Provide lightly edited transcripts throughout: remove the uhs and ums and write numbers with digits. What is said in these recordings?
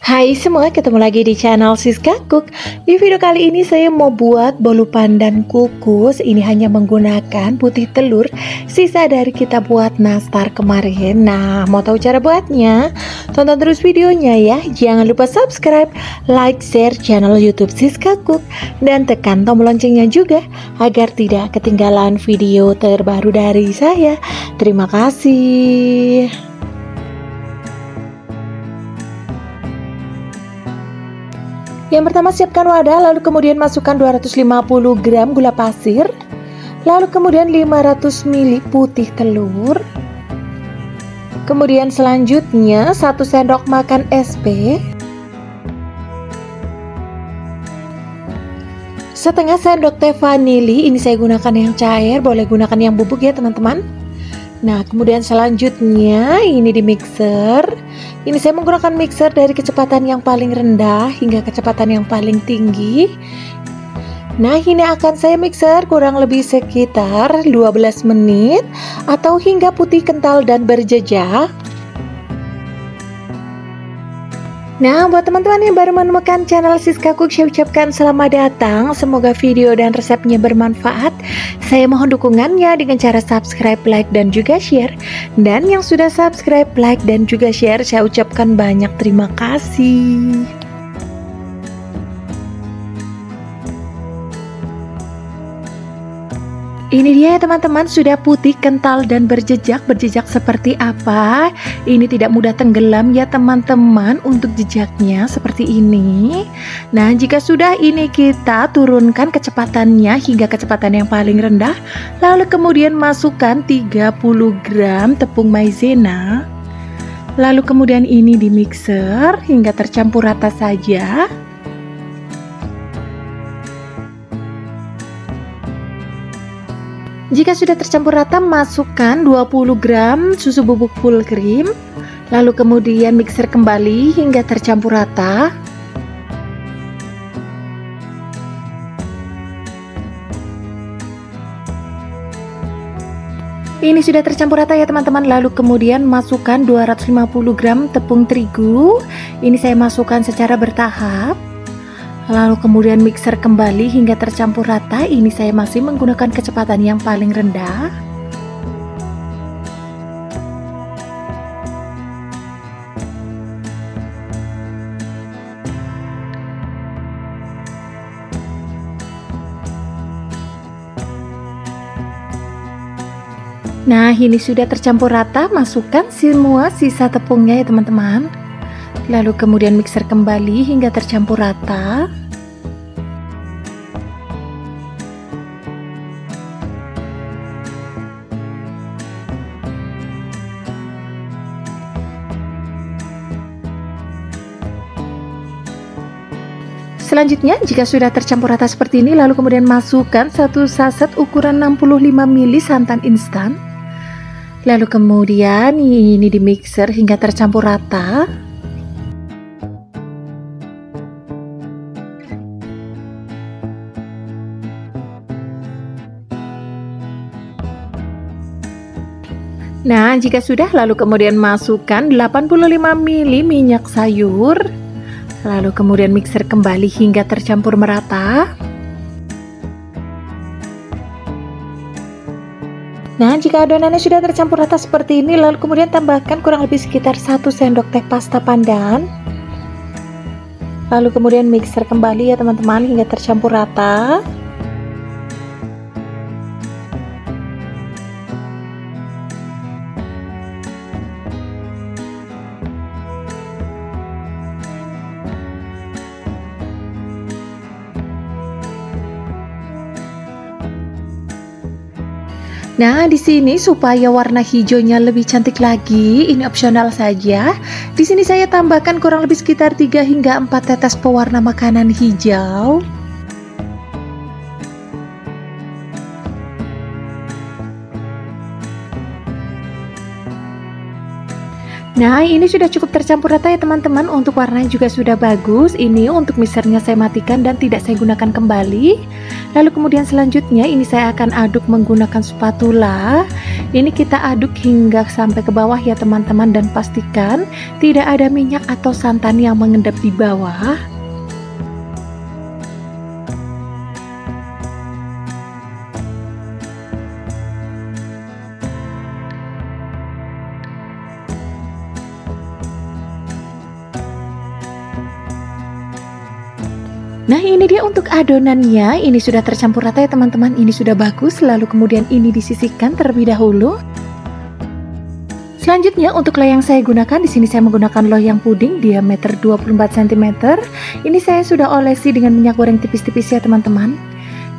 Hai semua, ketemu lagi di channel Siska Cook. Di video kali ini saya mau buat bolu pandan kukus. Ini hanya menggunakan putih telur, sisa dari kita buat nastar kemarin. Nah, mau tahu cara buatnya? Tonton terus videonya ya. Jangan lupa subscribe, like, share channel YouTube Siska Cook, dan tekan tombol loncengnya juga agar tidak ketinggalan video terbaru dari saya. Terima kasih. Yang pertama, siapkan wadah, lalu kemudian masukkan 250 gram gula pasir, lalu kemudian 500 ml putih telur, kemudian selanjutnya 1 sendok makan SP, setengah sendok teh vanili. Ini saya gunakan yang cair, boleh gunakan yang bubuk ya teman-teman. Nah, kemudian selanjutnya ini di mixer. Ini saya menggunakan mixer dari kecepatan yang paling rendah hingga kecepatan yang paling tinggi. Nah, ini akan saya mixer kurang lebih sekitar 12 menit atau hingga putih kental dan berjejak. Nah, buat teman-teman yang baru menemukan channel Siska Cook, saya ucapkan selamat datang. Semoga video dan resepnya bermanfaat. Saya mohon dukungannya dengan cara subscribe, like, dan juga share. Dan yang sudah subscribe, like, dan juga share, saya ucapkan banyak terima kasih. Ini dia ya teman-teman, sudah putih, kental, dan berjejak. Berjejak seperti apa? Ini tidak mudah tenggelam ya teman-teman untuk jejaknya seperti ini. Nah, jika sudah ini kita turunkan kecepatannya hingga kecepatan yang paling rendah. Lalu kemudian masukkan 30 gram tepung maizena. Lalu kemudian ini di mixer hingga tercampur rata saja. Jika sudah tercampur rata, masukkan 20 gram susu bubuk full cream. Lalu kemudian mixer kembali hingga tercampur rata. Ini sudah tercampur rata ya teman-teman. Lalu kemudian masukkan 250 gram tepung terigu. Ini saya masukkan secara bertahap. Lalu kemudian mixer kembali hingga tercampur rata. Ini saya masih menggunakan kecepatan yang paling rendah. Nah, ini sudah tercampur rata. Masukkan semua sisa tepungnya ya teman-teman. Lalu kemudian mixer kembali hingga tercampur rata. Selanjutnya, jika sudah tercampur rata seperti ini, lalu kemudian masukkan 1 saset ukuran 65 ml santan instan. Lalu kemudian ini di mixer hingga tercampur rata. Nah, jika sudah, lalu kemudian masukkan 85 ml minyak sayur. Lalu kemudian mixer kembali hingga tercampur merata. Nah, jika adonannya sudah tercampur rata seperti ini, lalu kemudian tambahkan kurang lebih sekitar 1 sendok teh pasta pandan. Lalu kemudian mixer kembali ya teman-teman hingga tercampur rata. Nah, di sini supaya warna hijaunya lebih cantik lagi, ini opsional saja. Di sini saya tambahkan kurang lebih sekitar 3 hingga 4 tetes pewarna makanan hijau. Nah, ini sudah cukup tercampur rata ya teman-teman. Untuk warnanya juga sudah bagus. Ini untuk mixernya saya matikan dan tidak saya gunakan kembali. Lalu kemudian selanjutnya ini saya akan aduk menggunakan spatula. Ini kita aduk hingga sampai ke bawah ya teman-teman, dan pastikan tidak ada minyak atau santan yang mengendap di bawah. Nah, ini dia untuk adonannya. Ini sudah tercampur rata ya teman-teman. Ini sudah bagus. Lalu kemudian ini disisihkan terlebih dahulu. Selanjutnya untuk loyang saya gunakan, di sini saya menggunakan loyang puding diameter 24 cm. Ini saya sudah olesi dengan minyak goreng tipis-tipis ya teman-teman.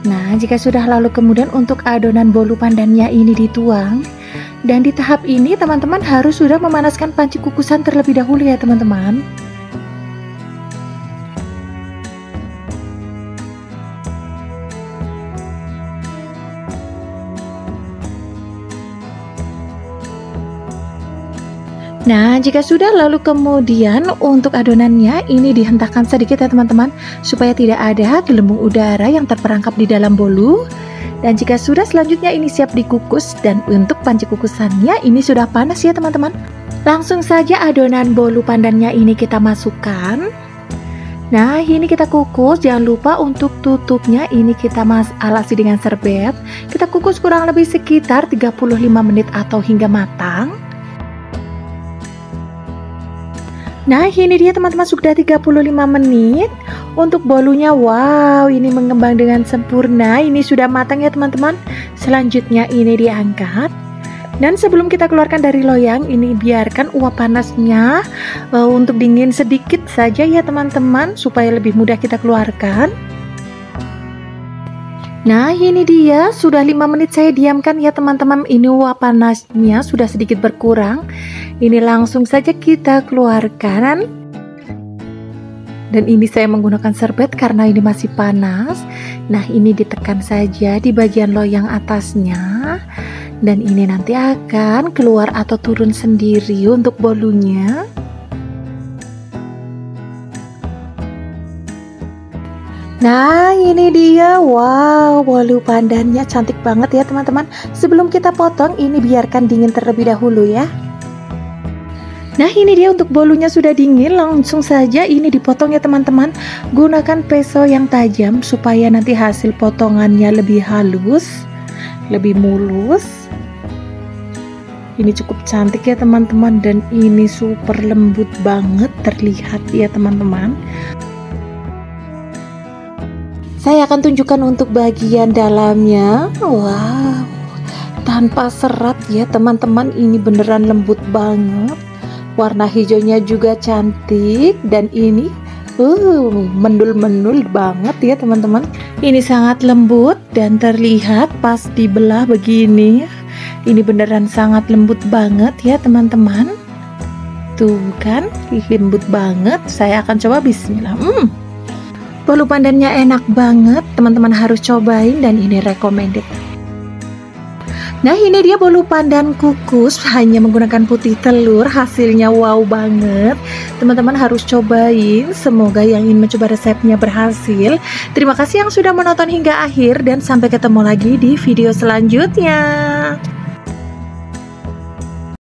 Nah, jika sudah, lalu kemudian untuk adonan bolu pandannya ini dituang. Dan di tahap ini teman-teman harus sudah memanaskan panci kukusan terlebih dahulu ya teman-teman. Nah, jika sudah, lalu kemudian untuk adonannya ini dihentakkan sedikit ya teman-teman, supaya tidak ada gelembung udara yang terperangkap di dalam bolu. Dan jika sudah, selanjutnya ini siap dikukus. Dan untuk panci kukusannya ini sudah panas ya teman-teman. Langsung saja adonan bolu pandannya ini kita masukkan. Nah, ini kita kukus. Jangan lupa untuk tutupnya ini kita alasi dengan serbet. Kita kukus kurang lebih sekitar 35 menit atau hingga matang. Nah, ini dia teman-teman, sudah 35 menit. Untuk bolunya, wow, ini mengembang dengan sempurna. Ini sudah matang ya teman-teman. Selanjutnya ini diangkat. Dan sebelum kita keluarkan dari loyang, ini biarkan uap panasnya untuk dingin sedikit saja ya teman-teman, supaya lebih mudah kita keluarkan. Nah, ini dia sudah 5 menit saya diamkan ya teman-teman. Ini uap panasnya sudah sedikit berkurang. Ini langsung saja kita keluarkan. Dan ini saya menggunakan serbet karena ini masih panas. Nah, ini ditekan saja di bagian loyang atasnya. Dan ini nanti akan keluar atau turun sendiri untuk bolunya. Nah, ini dia. Wow, bolu pandannya cantik banget ya teman-teman. Sebelum kita potong, ini biarkan dingin terlebih dahulu ya. Nah, ini dia untuk bolunya sudah dingin. Langsung saja ini dipotong ya teman-teman. Gunakan pisau yang tajam supaya nanti hasil potongannya lebih halus, lebih mulus. Ini cukup cantik ya teman-teman, dan ini super lembut banget terlihat ya teman-teman. Saya akan tunjukkan untuk bagian dalamnya. Wow, tanpa serat ya teman-teman. Ini beneran lembut banget. Warna hijaunya juga cantik. Dan ini mendul-mendul banget ya teman-teman. Ini sangat lembut dan terlihat pas dibelah begini. Ini beneran sangat lembut banget ya teman-teman. Tuh kan, lembut banget. Saya akan coba, bismillah. Bolu pandannya enak banget, teman-teman harus cobain, dan ini recommended. Nah, ini dia bolu pandan kukus hanya menggunakan putih telur. Hasilnya wow banget. Teman-teman harus cobain. Semoga yang ingin mencoba resepnya berhasil. Terima kasih yang sudah menonton hingga akhir, dan sampai ketemu lagi di video selanjutnya.